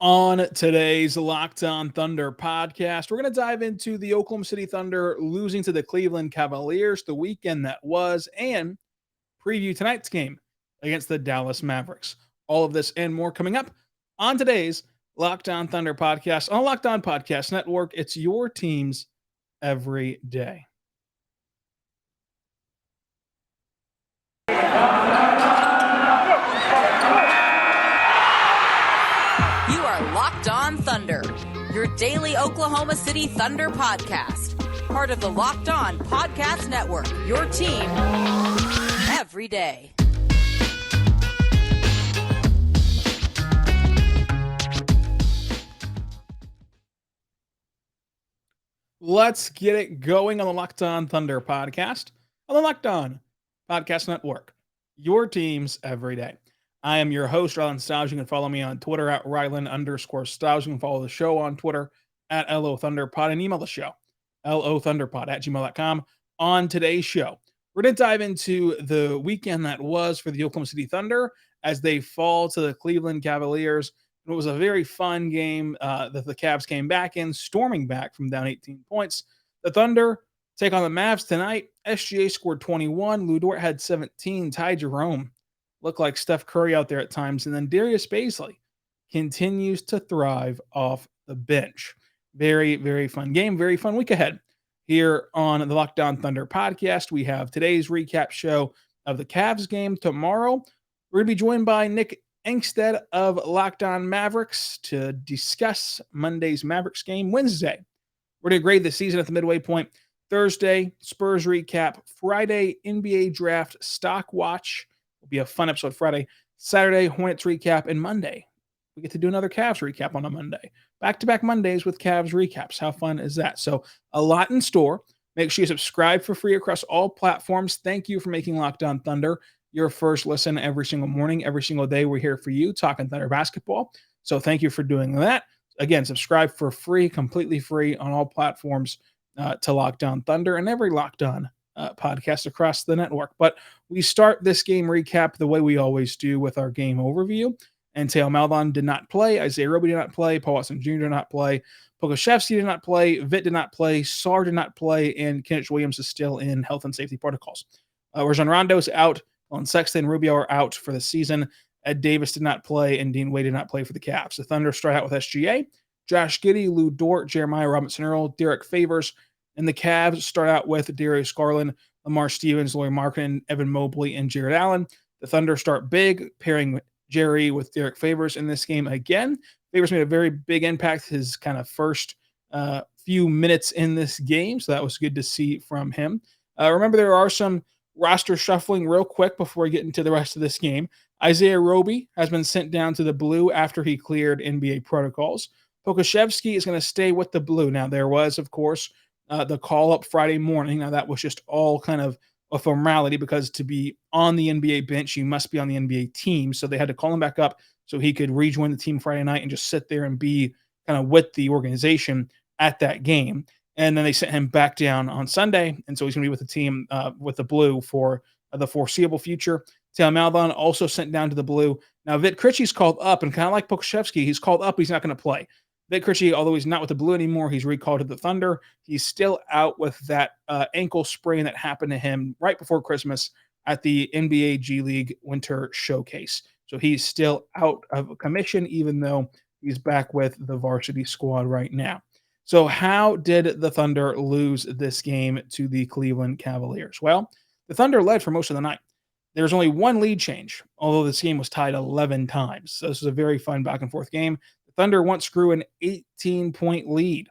On today's Locked On Thunder podcast, we're going to dive into the Oklahoma City Thunder losing to the Cleveland Cavaliers the weekend that was and preview tonight's game against the Dallas Mavericks. All of this and more coming up on today's Locked On Thunder podcast on Locked On Podcast Network. It's your teams every day. Locked On Thunder, your daily Oklahoma City Thunder podcast. Part of the Locked On Podcast Network, your team every day. Let's get it going on the Locked On Thunder podcast on the Locked On Podcast Network, your teams every day. I am your host, Rylan Stiles. You can follow me on Twitter at Rylan_Stiles. You can follow the show on Twitter at LOThunderPod and email the show, LOThunderPod@gmail.com. On today's show, we're going to dive into the weekend that was for the Oklahoma City Thunder as they fall to the Cleveland Cavaliers. It was a very fun game that the Cavs came back in, storming back from down 18 points. The Thunder take on the Mavs tonight. SGA scored 21. Lu Dort had 17. Ty Jerome look like Steph Curry out there at times. And then Darius Bazley continues to thrive off the bench. Very, very fun game. Very fun week ahead. Here on the Locked On Thunder podcast, we have today's recap show of the Cavs game. Tomorrow, we're going to be joined by Nick Engstead of Locked On Mavericks to discuss Monday's Mavericks game. Wednesday, we're going to grade the season at the midway point. Thursday, Spurs recap. Friday, NBA draft stock watch. Will be a fun episode Friday. Saturday, Hornets recap. And Monday, we get to do another Cavs recap on a Monday. Back-to-back Mondays with Cavs recaps. How fun is that? So a lot in store. Make sure you subscribe for free across all platforms. Thank you for making Locked On Thunder your first listen every single morning, every single day. We're here for you talking Thunder basketball. So thank you for doing that. Again, subscribe for free, completely free on all platforms to Locked On Thunder and every Locked On podcast across the network. But we start this game recap the way we always do with our game overview. And Theo Maledon did not play. Isaiah Roby did not play. Paul Watson Jr. did not play. Pokusevski did not play. Vit did not play. Sarr did not play. And Kenneth Williams is still in health and safety protocols. Rajon Rondo is out. On Sexton and Rubio are out for the season. Ed Davis did not play. And Dean Wade did not play for the Cavs. The Thunder start out with SGA, Josh Giddey, Lu Dort, Jeremiah Robinson-Earl, Derek Favors. And the Cavs start out with Darius Garland, Lamar Stevens, Lauri Markkanen, Evan Mobley, and Jared Allen. The Thunder start big, pairing Jerry with Derek Favors in this game again. Favors made a very big impact his kind of first few minutes in this game, so that was good to see from him. Remember, there are some roster shuffling real quick before we get into the rest of this game. Isaiah Roby has been sent down to the blue after he cleared NBA protocols. Pokusevski is going to stay with the blue. Now, there was, of course, the call-up Friday morning. Now, that was just all kind of a formality because to be on the NBA bench, you must be on the NBA team. So they had to call him back up so he could rejoin the team Friday night and just sit there and be kind of with the organization at that game. And then they sent him back down on Sunday. And so he's going to be with the team with the blue for the foreseeable future. Theo Maledon also sent down to the blue. Now, Vit Krejci's called up, and kind of like Pokusevski, he's called up, but he's not going to play. Vit Krejci, although he's not with the blue anymore, he's recalled to the Thunder. He's still out with that ankle sprain that happened to him right before Christmas at the NBA G League Winter Showcase. So he's still out of commission, even though he's back with the varsity squad right now. So how did the Thunder lose this game to the Cleveland Cavaliers? Well, the Thunder led for most of the night. There was only one lead change, although this game was tied 11 times. So this was a very fun back-and-forth game. The Thunder once grew an 18-point lead.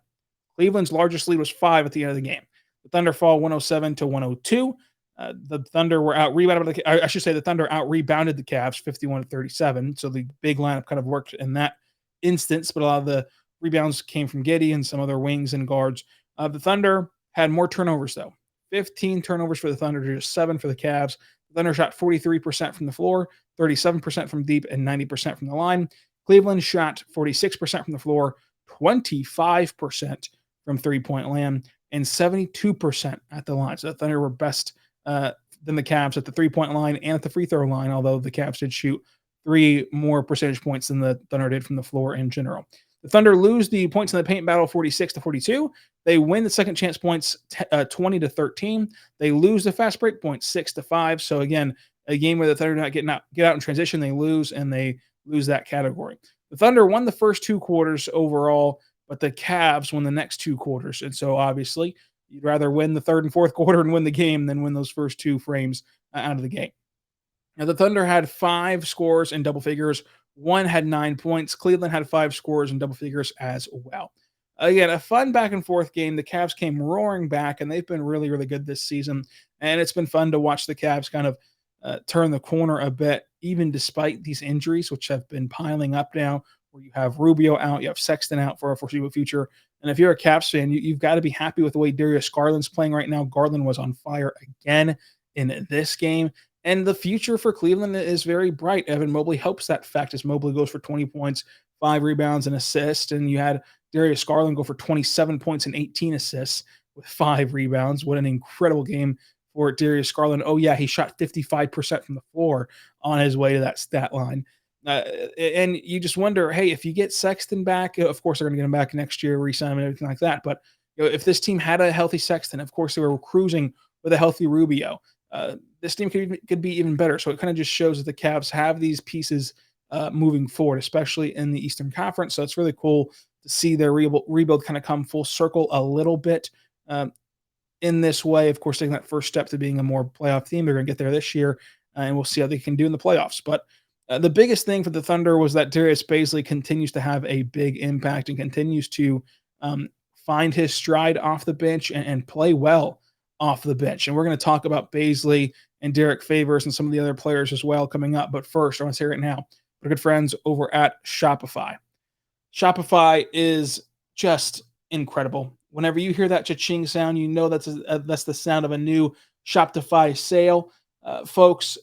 Cleveland's largest lead was 5 at the end of the game. The Thunder fall 107 to 102. The Thunder were out-rebounded. I should say the Thunder out-rebounded the Cavs 51 to 37. So the big lineup kind of worked in that instance, but a lot of the rebounds came from Giddey and some other wings and guards. The Thunder had more turnovers, though. 15 turnovers for the Thunder to just 7 for the Cavs. The Thunder shot 43% from the floor, 37% from deep, and 90% from the line. Cleveland shot 46% from the floor, 25% from three-point land, and 72% at the line. So the Thunder were best than the Cavs at the three-point line and at the free throw line, although the Cavs did shoot 3 more percentage points than the Thunder did from the floor in general. The Thunder lose the points in the paint battle 46-42. They win the second chance points 20-13. They lose the fast break points 6-5. So again, a game where the Thunder not get out in transition, they lose and they lose that category. The Thunder won the first 2 quarters overall, but the Cavs won the next 2 quarters. And so obviously, you'd rather win the third and fourth quarter and win the game than win those first 2 frames out of the game. Now, the Thunder had 5 scores in double figures. One had 9 points. Cleveland had 5 scores in double figures as well. Again, a fun back and forth game. The Cavs came roaring back, and they've been really, really good this season. And it's been fun to watch the Cavs kind of turn the corner a bit, even despite these injuries, which have been piling up now, where you have Rubio out, you have Sexton out for a foreseeable future. And if you're a Cavs fan, you've got to be happy with the way Darius Garland's playing right now. Garland was on fire again in this game. And the future for Cleveland is very bright. Evan Mobley helps that fact as Mobley goes for 20 points, 5 rebounds, and assists. And you had Darius Garland go for 27 points and 18 assists with 5 rebounds. What an incredible game for Darius Garland. Oh, yeah, he shot 55% from the floor on his way to that stat line. And you just wonder, hey, if you get Sexton back, of course they're going to get him back next year, re-sign him and everything like that. But if this team had a healthy Sexton, of course they were cruising with a healthy Rubio. This team could be even better. So it kind of just shows that the Cavs have these pieces moving forward, especially in the Eastern Conference. So it's really cool to see their rebuild kind of come full circle a little bit in this way. Of course, taking that first step to being a more playoff team. They're going to get there this year, and we'll see how they can do in the playoffs. But the biggest thing for the Thunder was that Darius Bazley continues to have a big impact and continues to find his stride off the bench and play well off the bench. And we're going to talk about Bazley and Derek Favors and some of the other players as well coming up. But first, I want to say right now, we're good friends over at Shopify. Shopify is just incredible. Whenever you hear that cha-ching sound, you know that's the sound of a new Shopify sale. Folks,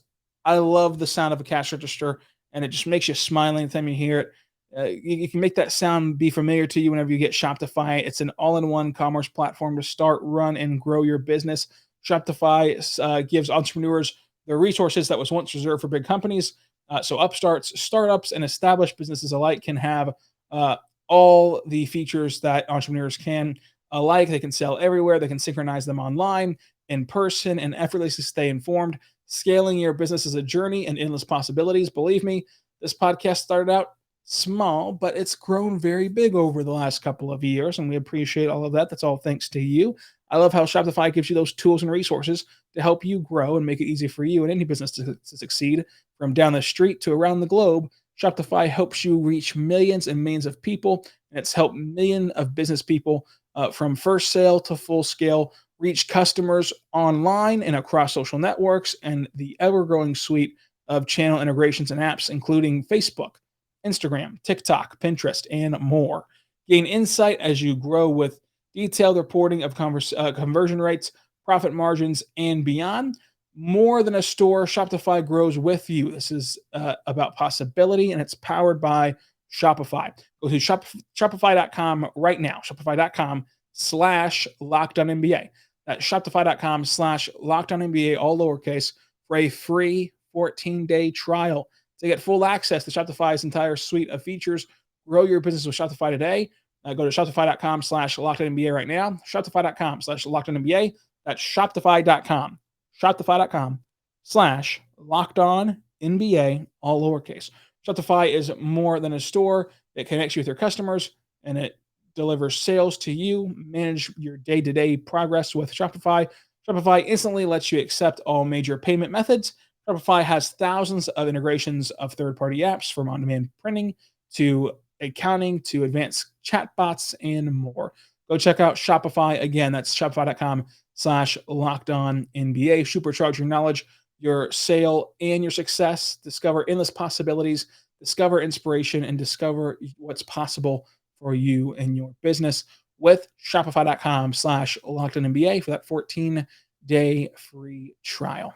I love the sound of a cash register, and it just makes you smile anytime you hear it. You can make that sound be familiar to you whenever you get Shopify. It's an all-in-one commerce platform to start, run, and grow your business. Shopify gives entrepreneurs the resources that was once reserved for big companies. So upstarts, startups, and established businesses alike can have all the features that entrepreneurs can alike. They can sell everywhere. They can synchronize them online, in person, and effortlessly stay informed. Scaling your business is a journey and endless possibilities. Believe me, this podcast started out small, but it's grown very big over the last couple of years, and we appreciate all of that. That's all thanks to you. I love how Shopify gives you those tools and resources to help you grow and make it easy for you and any business to succeed. From down the street to around the globe, Shopify helps you reach millions and millions of people, and it's helped millions of business people from first sale to full scale reach customers online and across social networks and the ever-growing suite of channel integrations and apps, including Facebook, Instagram, TikTok, Pinterest, and more. Gain insight as you grow with detailed reporting of conversion rates, profit margins, and beyond. More than a store, Shopify grows with you. This is about possibility, and it's powered by Shopify. Go to Shopify.com right now. Shopify.com/LockedOnNBA. That's Shopify.com/LockedOnNBA, all lowercase, for a free 14-day trial to get full access to Shopify's entire suite of features. Grow your business with Shopify today. Go to Shopify.com/LockedOnNBA right now. Shopify.com/LockedOnNBA. That's Shopify.com/LockedOnNBA, all lowercase. Shopify is more than a store. It connects you with your customers, and it delivers sales to you. Manage your day-to-day progress with Shopify. Shopify instantly lets you accept all major payment methods. Shopify has thousands of integrations of third-party apps, from on-demand printing to accounting to advanced chatbots and more. Go check out Shopify. Again, that's Shopify.com/LockedOnNBA. Supercharge your knowledge, your sale, and your success. Discover endless possibilities, discover inspiration, and discover what's possible for you and your business with Shopify.com/LockedOnNBA for that 14-day free trial.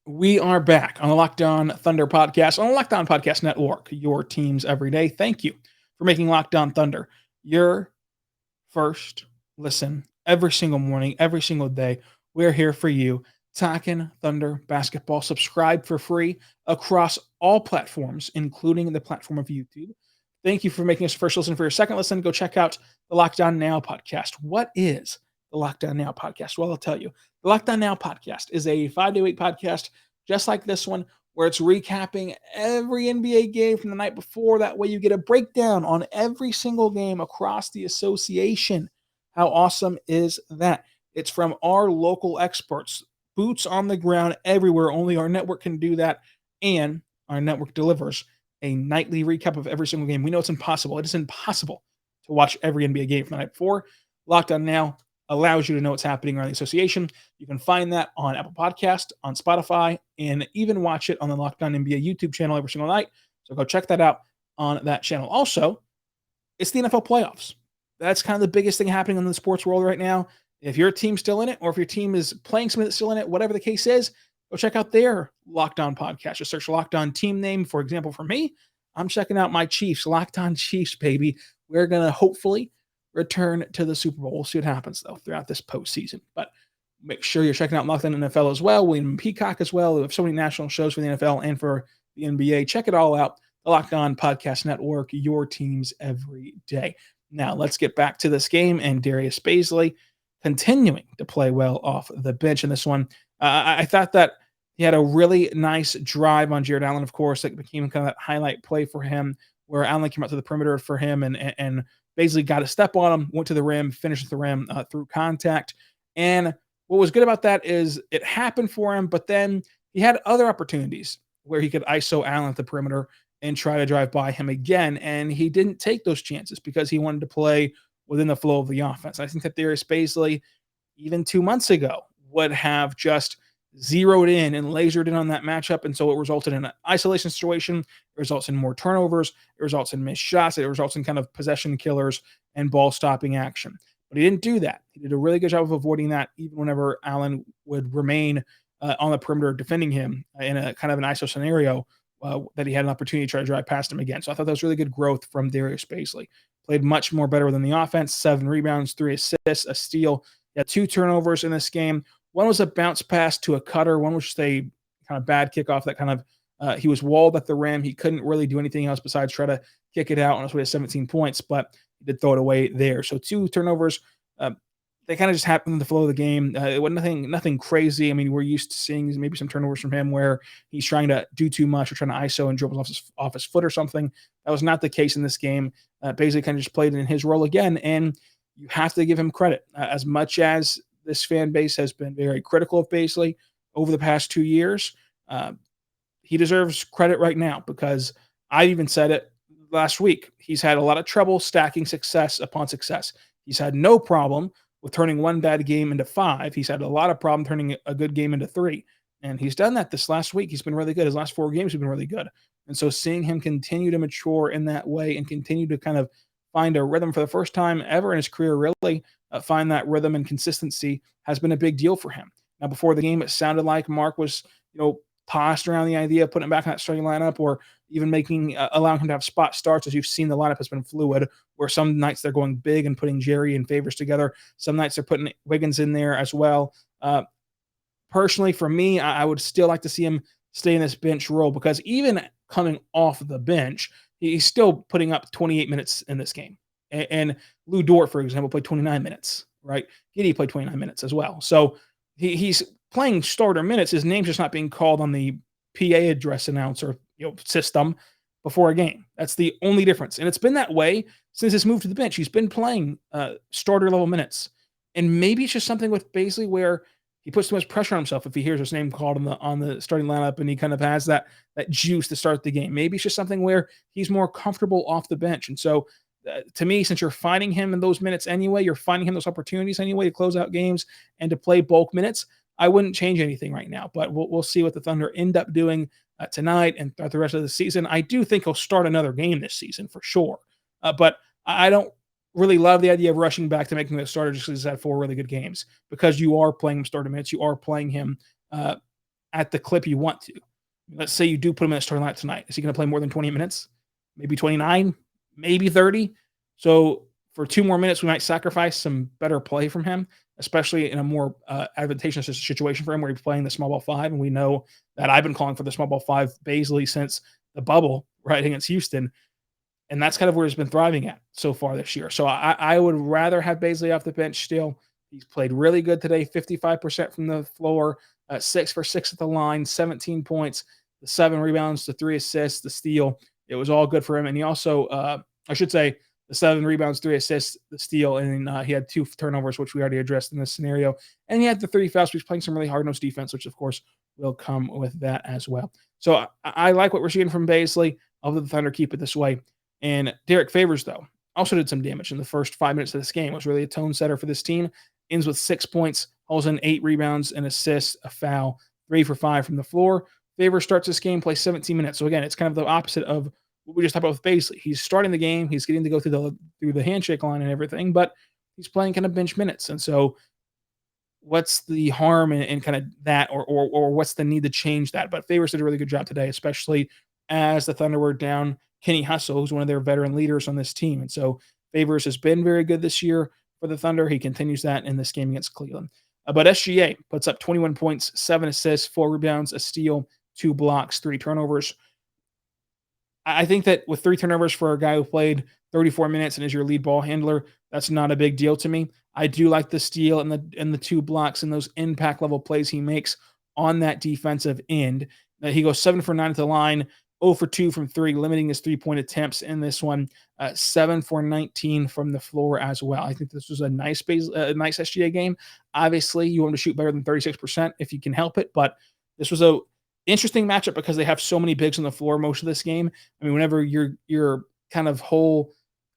We are back on the Locked On Thunder podcast, on the Locked On Podcast Network, your teams every day. Thank you for making Locked On Thunder your first listen every single morning, every single day, We're here for you, talking Thunder basketball. Subscribe for free across all platforms, including the platform of YouTube. Thank you for making us first listen. For your second listen, go check out the Lockdown Now podcast. What is the Lockdown Now podcast? Well, I'll tell you. The Lockdown Now podcast is a 5-day-week podcast just like this one, where it's recapping every NBA game from the night before. That way you get a breakdown on every single game across the association. How awesome is that? It's from our local experts, boots on the ground everywhere. Only our network can do that, and our network delivers a nightly recap of every single game. We know it's impossible. It is impossible to watch every NBA game from the night before. Lockdown Now allows you to know what's happening around the association. You can find that on Apple Podcast, on Spotify, and even watch it on the Lockdown NBA YouTube channel every single night. So go check that out on that channel. Also, it's the NFL playoffs. That's kind of the biggest thing happening in the sports world right now. If your team's still in it, or if your team is playing somebody that's still in it, whatever the case is, go check out their Locked On podcast. Just search Locked On team name. For example, for me, I'm checking out my Chiefs, Locked On Chiefs, baby. We're going to hopefully return to the Super Bowl. We'll see what happens, though, throughout this postseason. But make sure you're checking out Locked On NFL as well. William Peacock as well. We have so many national shows for the NFL and for the NBA. Check it all out. The Locked On Podcast Network, your teams every day. Now, let's get back to this game and Darius Bazley continuing to play well off the bench in this one. I thought that he had a really nice drive on Jared Allen, of course, that became kind of that highlight play for him, where Allen came out to the perimeter for him and Bazley got a step on him, went to the rim, finished at the rim through contact. And what was good about that is it happened for him, but then he had other opportunities where he could ISO Allen at the perimeter and try to drive by him again. And he didn't take those chances because he wanted to play within the flow of the offense. I think that Darius Bazley, even 2 months ago, would have just zeroed in and lasered in on that matchup. And so it resulted in an isolation situation. It results in more turnovers. It results in missed shots. It results in kind of possession killers and ball stopping action. But he didn't do that. He did a really good job of avoiding that, even whenever Allen would remain on the perimeter defending him in a kind of an ISO scenario that he had an opportunity to try to drive past him again. So I thought that was really good growth from Darius Bazley. Played much more better than the offense. 7 rebounds, 3 assists, a steal. He had 2 turnovers in this game. One was a bounce pass to a cutter. One was just a kind of bad kickoff that kind of he was walled at the rim. He couldn't really do anything else besides try to kick it out on his way to 17 points, but he did throw it away there. So 2 turnovers. They kind of just happened in the flow of the game. It was nothing crazy. I mean, we're used to seeing maybe some turnovers from him where he's trying to do too much or trying to ISO and dribbles off his foot or something. That was not the case in this game. Basically kind of just played in his role again, and you have to give him credit. As much as this fan base has been very critical of Bazley over the past 2 years, he deserves credit right now, because I even said it last week. He's had a lot of trouble stacking success upon success. He's had no problem with turning one bad game into 5. He's had a lot of problem turning a good game into 3. And he's done that this last week. He's been really good. His last 4 games have been really good. And so seeing him continue to mature in that way and continue to kind of find a rhythm for the first time ever in his career, really find that rhythm and consistency, has been a big deal for him. Now, before the game, it sounded like Mark was, tossed around the idea of putting him back in that starting lineup, or even allowing him to have spot starts. As you've seen, the lineup has been fluid, where some nights they're going big and putting Jerry and Favors together. Some nights they're putting Wiggins in there as well. Personally, for me, I would still like to see him stay in this bench role, because even coming off the bench, he's still putting up 28 minutes in this game. And Lou Dort, for example, played 29 minutes, right? Giddey played 29 minutes as well. So he's playing starter minutes. His name's just not being called on the PA address announcer system before a game. That's the only difference. And it's been that way since his move to the bench. He's been playing starter level minutes. And maybe it's just something with Bazley where he puts too much pressure on himself if he hears his name called on the starting lineup, and he kind of has that juice to start the game. Maybe it's just something where he's more comfortable off the bench. And so to me, since you're finding him in those minutes anyway, you're finding him those opportunities anyway to close out games and to play bulk minutes, I wouldn't change anything right now. But we'll see what the Thunder end up doing tonight and throughout the rest of the season. I do think he'll start another game this season for sure. But I don't really love the idea of rushing back to making him a starter just because he's had 4 really good games, because you are playing him starter minutes. You are playing him at the clip you want to. Let's say you do put him in a starting lineup tonight. Is he going to play more than 20 minutes? Maybe 29, maybe 30. So for 2 more minutes, we might sacrifice some better play from him. especially in a more advantageous situation for him where he's playing the small ball five. And we know that I've been calling for the small ball five Bazley since the bubble, right, against Houston. And that's kind of where he's been thriving at so far this year. So I would rather have Bazley off the bench still. He's played really good today, 55% from the floor, 6 for 6 at the line, 17 points, the 7 rebounds, the 3 assists, the steal. It was all good for him. And he also, I should say, the 7 rebounds, 3 assists, the steal, and he had 2 turnovers, which we already addressed in this scenario. And he had the 30 fouls, so he's playing some really hard-nosed defense, which, of course, will come with that as well. So I like what we're seeing from Bazley. I'll let the Thunder keep it this way. And Derek Favors, though, also did some damage in the first 5 minutes of this game. Was really a tone setter for this team. Ends with 6 points, hauls in 8 rebounds, an assist, a foul, 3 for 5 from the floor. Favors starts this game, plays 17 minutes. So again, it's kind of the opposite of what we just talked about with Bazley. He's starting the game, he's getting to go through the handshake line and everything, but he's playing kind of bench minutes. And so what's the harm in kind of that, or what's the need to change that? But Favors did a really good job today, especially as the Thunder were down Kenny Hustle, who's one of their veteran leaders on this team. And so Favors has been very good this year for the Thunder. He continues that in this game against Cleveland. But SGA puts up 21 points, 7 assists, 4 rebounds, a steal, 2 blocks, 3 turnovers. I think that with 3 turnovers for a guy who played 34 minutes and is your lead ball handler, that's not a big deal to me. I do like the steal and the 2 blocks and those impact level plays he makes on that defensive end. He goes 7 for 9 at the line, 0 for 2 from 3, limiting his 3-point attempts in this one. 7 for 19 from the floor as well. I think this was a nice SGA game. Obviously, you want to shoot better than 36% if you can help it, but this was a interesting matchup because they have so many bigs on the floor most of this game. I mean, whenever your kind of whole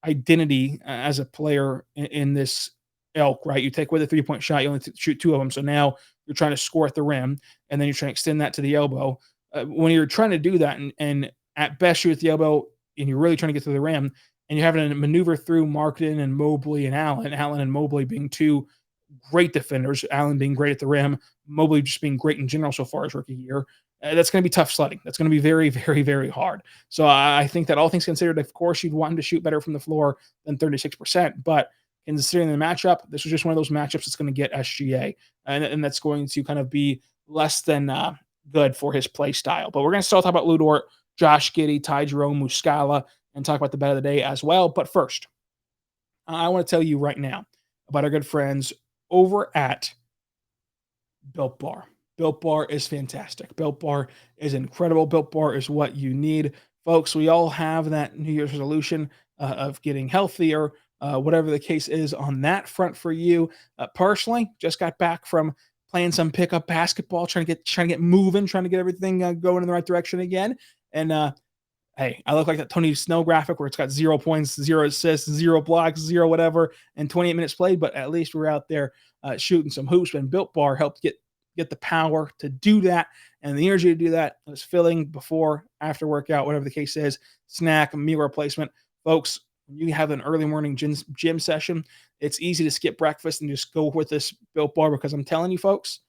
identity as a player in this ilk, right? You take away the 3-point shot, you only shoot 2 of them. So now you're trying to score at the rim, and then you're trying to extend that to the elbow. When you're trying to do that, and at best shoot at the elbow, and you're really trying to get to the rim, and you're having to maneuver through Markkanen and Mobley and Allen and Mobley being 2 great defenders, Allen being great at the rim, Mobley just being great in general so far as rookie year, that's going to be tough sledding. That's going to be very, very, very hard. So I think that all things considered, of course, you'd want him to shoot better from the floor than 36%, but considering the matchup, this was just one of those matchups that's going to get SGA, and that's going to kind of be less than good for his play style. But we're going to still talk about Lu Dort, Josh Giddey, Ty Jerome, Muscala, and talk about the bet of the day as well. But first, I want to tell you right now about our good friends over at Built Bar. Built Bar is fantastic. Built Bar is incredible. Built Bar is what you need. Folks, we all have that New Year's resolution of getting healthier, whatever the case is on that front for you. Personally, just got back from playing some pickup basketball, trying to get moving, trying to get everything going in the right direction again. And hey, I look like that Tony Snow graphic where it's got 0 points, 0 assists, 0 blocks, 0 whatever, and 28 minutes played. But at least we're out there shooting some hoops. And Built Bar helped get the power to do that and the energy to do that. It was filling before, after workout, whatever the case is, snack, meal replacement. Folks, when you have an early morning gym session, it's easy to skip breakfast and just go with this Built Bar, because I'm telling you, folks,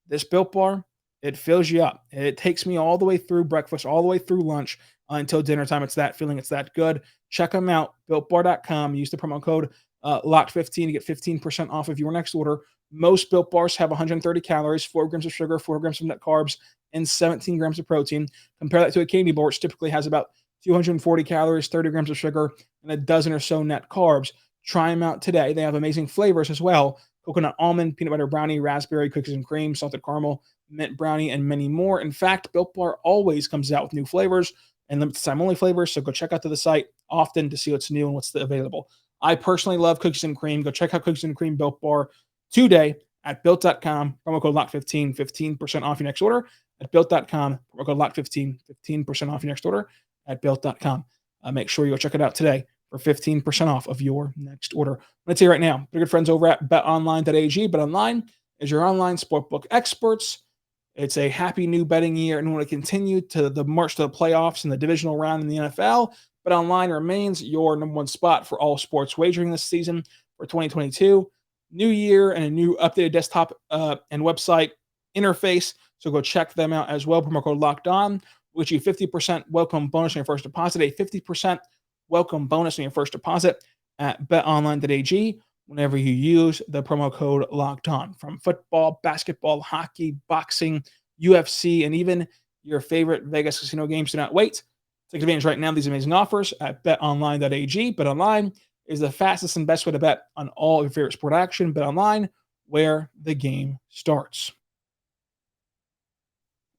this Built Bar, it fills you up. It takes me all the way through breakfast, all the way through lunch until dinner time. It's that feeling. It's that good. Check them out, BuiltBar.com. Use the promo code LOCKED15 to get 15% off of your next order. Most Built Bars have 130 calories, 4 grams of sugar, 4 grams of net carbs, and 17 grams of protein. Compare that to a candy bar, which typically has about 240 calories, 30 grams of sugar, and a dozen or so net carbs. Try them out today. They have amazing flavors as well: coconut almond, peanut butter brownie, raspberry, cookies and cream, salted caramel, mint brownie, and many more. In fact, Built Bar always comes out with new flavors and limited time only flavors, so go check out to the site often to see what's new and what's available. I personally love cookies and cream. Go check out Cookies and Cream Built Bar today at Built.com. Promo code LOCK15, 15% off your next order at Built.com. Promo code LOCK15, 15% off your next order at Built.com. Make sure you go check it out today for 15% off of your next order. I'm going to tell you right now, we're good friends over at BetOnline.ag. BetOnline is your online sportbook experts. It's a happy new betting year, and we want to continue to the march to the playoffs and the divisional round in the NFL. BetOnline remains your number one spot for all sports wagering this season for 2022. New year and a new updated desktop and website interface. So go check them out as well. Promo code Locked On, which you 50% welcome bonus on your first deposit. A 50% welcome bonus on your first deposit at BetOnline.ag. whenever you use the promo code Locked On. From football, basketball, hockey, boxing, UFC, and even your favorite Vegas casino games. Do not wait. Take advantage right now of these amazing offers at BetOnline.ag. BetOnline is the fastest and best way to bet on all your favorite sport action. BetOnline, where the game starts.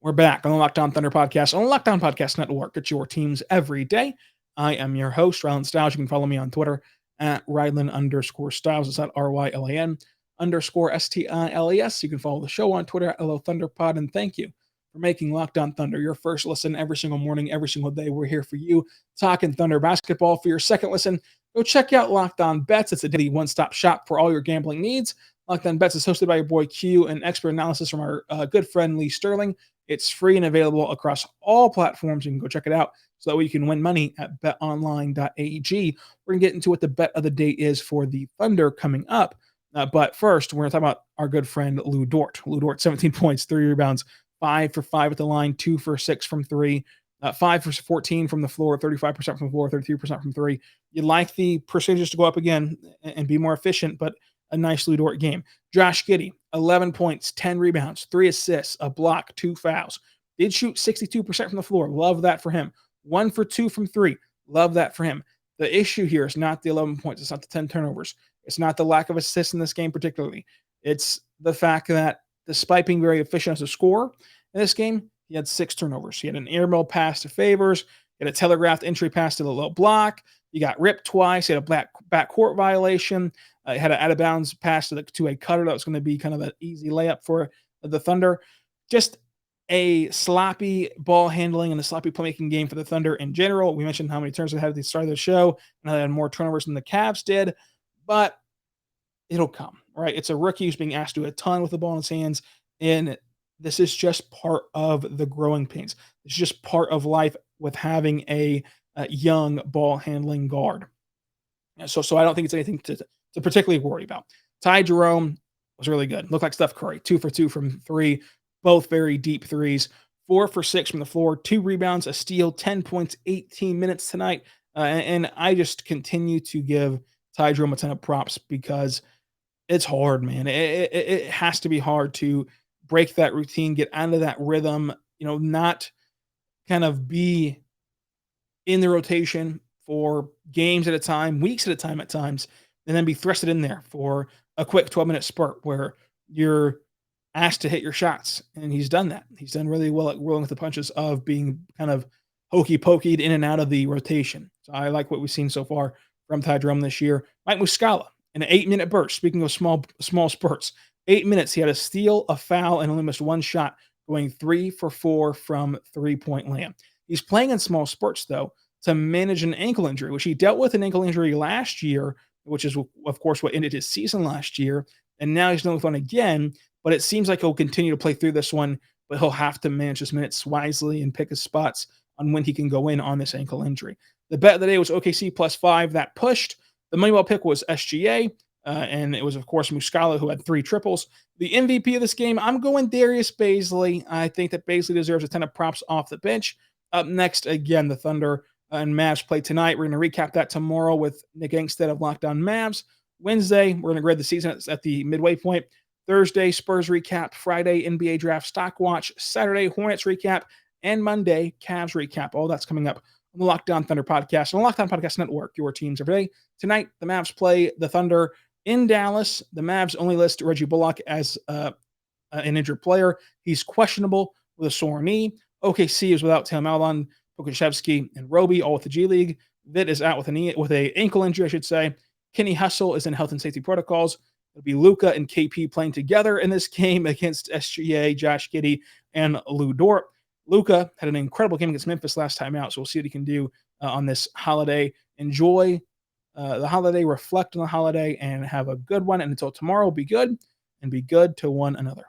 We're back on the Locked On Thunder podcast on the Locked On Podcast Network. It's your teams every day. I am your host, Rylan Stiles. You can follow me on Twitter at Rylan_Stiles. It's at RYLAN_STILES. You can follow the show on Twitter at LO ThunderPod. And thank you for making Locked On Thunder your first listen every single morning, every single day. We're here for you, talking Thunder basketball. For your second listen, go check out Locked On Bets. It's a daily one-stop shop for all your gambling needs. Locked On Bets is hosted by your boy Q and expert analysis from our good friend Lee Sterling. It's free and available across all platforms. You can go check it out so that way you can win money at betonline.ag. We're going to get into what the bet of the day is for the Thunder coming up. But first, we're going to talk about our good friend Lou Dort. Lou Dort, 17 points, 3 rebounds, 5 for 5 at the line, 2 for 6 from 3, 5 for 14 from the floor, 35% from the floor, 33% from 3. You'd like the percentages to go up again and be more efficient, but a nice Lou Dort game. Josh Giddey, 11 points, 10 rebounds, 3 assists, a block, 2 fouls. Did shoot 62% from the floor. Love that for him. 1 for 2 from 3. Love that for him. The issue here is not the 11 points. It's not the 10 turnovers. It's not the lack of assists in this game particularly. It's the fact that despite being very efficient as a scorer in this game, he had 6 turnovers. He had an airmail pass to Favors. He had a telegraphed entry pass to the low block. He got ripped twice. He had a backcourt violation. He had an out-of-bounds pass to a cutter that was going to be kind of an easy layup for the Thunder. Just a sloppy ball handling and a sloppy playmaking game for the Thunder in general. We mentioned how many turnovers they had at the start of the show, and how they had more turnovers than the Cavs did, but it'll come, right? It's a rookie who's being asked to do a ton with the ball in his hands, and this is just part of the growing pains. It's just part of life with having a young ball handling guard. So I don't think it's anything to particularly worry about. Ty Jerome was really good. Looked like Steph Curry, 2 for 2 from 3, both very deep threes, 4 for 6 from the floor, 2 rebounds, a steal, 10 points, 18 minutes tonight. And I just continue to give Ty Jerome a ton of props because it's hard, man. It has to be hard to break that routine, get out of that rhythm, not kind of be in the rotation for games at a time, weeks at a time at times, and then be thrusted in there for a quick 12-minute spurt where you're asked to hit your shots. And he's done that. He's done really well at rolling with the punches of being kind of hokey-pokeyed in and out of the rotation. So I like what we've seen so far from Ty Jerome this year. Mike Muscala, in an 8-minute burst, speaking of small spurts, 8 minutes, he had a steal, a foul, and only missed 1 shot, going 3 for 4 from three-point land. He's playing in small spurts, though, to manage an ankle injury, which he dealt with an ankle injury last year, which is, of course, what ended his season last year. And now he's dealing with one again, but it seems like he'll continue to play through this one, but he'll have to manage his minutes wisely and pick his spots on when he can go in on this ankle injury. The bet of the day was OKC +5. That pushed. The Moneyball pick was SGA, and it was, of course, Muscala, who had 3 triples. The MVP of this game, I'm going Darius Bazley. I think that Bazley deserves a ton of props off the bench. Up next, again, the Thunder and Mavs play tonight. We're going to recap that tomorrow with Nick Angstead of Locked On Mavs. Wednesday, we're going to grade the season at the midway point. Thursday, Spurs recap. Friday, NBA draft stock watch. Saturday, Hornets recap. And Monday, Cavs recap. All that's coming up on the Locked On Thunder podcast on the Locked On Podcast Network, your teams every day. Tonight, the Mavs play the Thunder in Dallas. The Mavs only list Reggie Bullock as an injured player. He's questionable with a sore knee. OKC is without Tim Allen, Pokusevski, and Roby, all with the G League. Vitt is out with a ankle injury, I should say. Kenny Hustle is in health and safety protocols. It'll be Luka and KP playing together in this game against SGA, Josh Giddey, and Lou Dort. Luka had an incredible game against Memphis last time out, so we'll see what he can do on this holiday. Enjoy the holiday, reflect on the holiday, and have a good one. And until tomorrow, be good and be good to one another.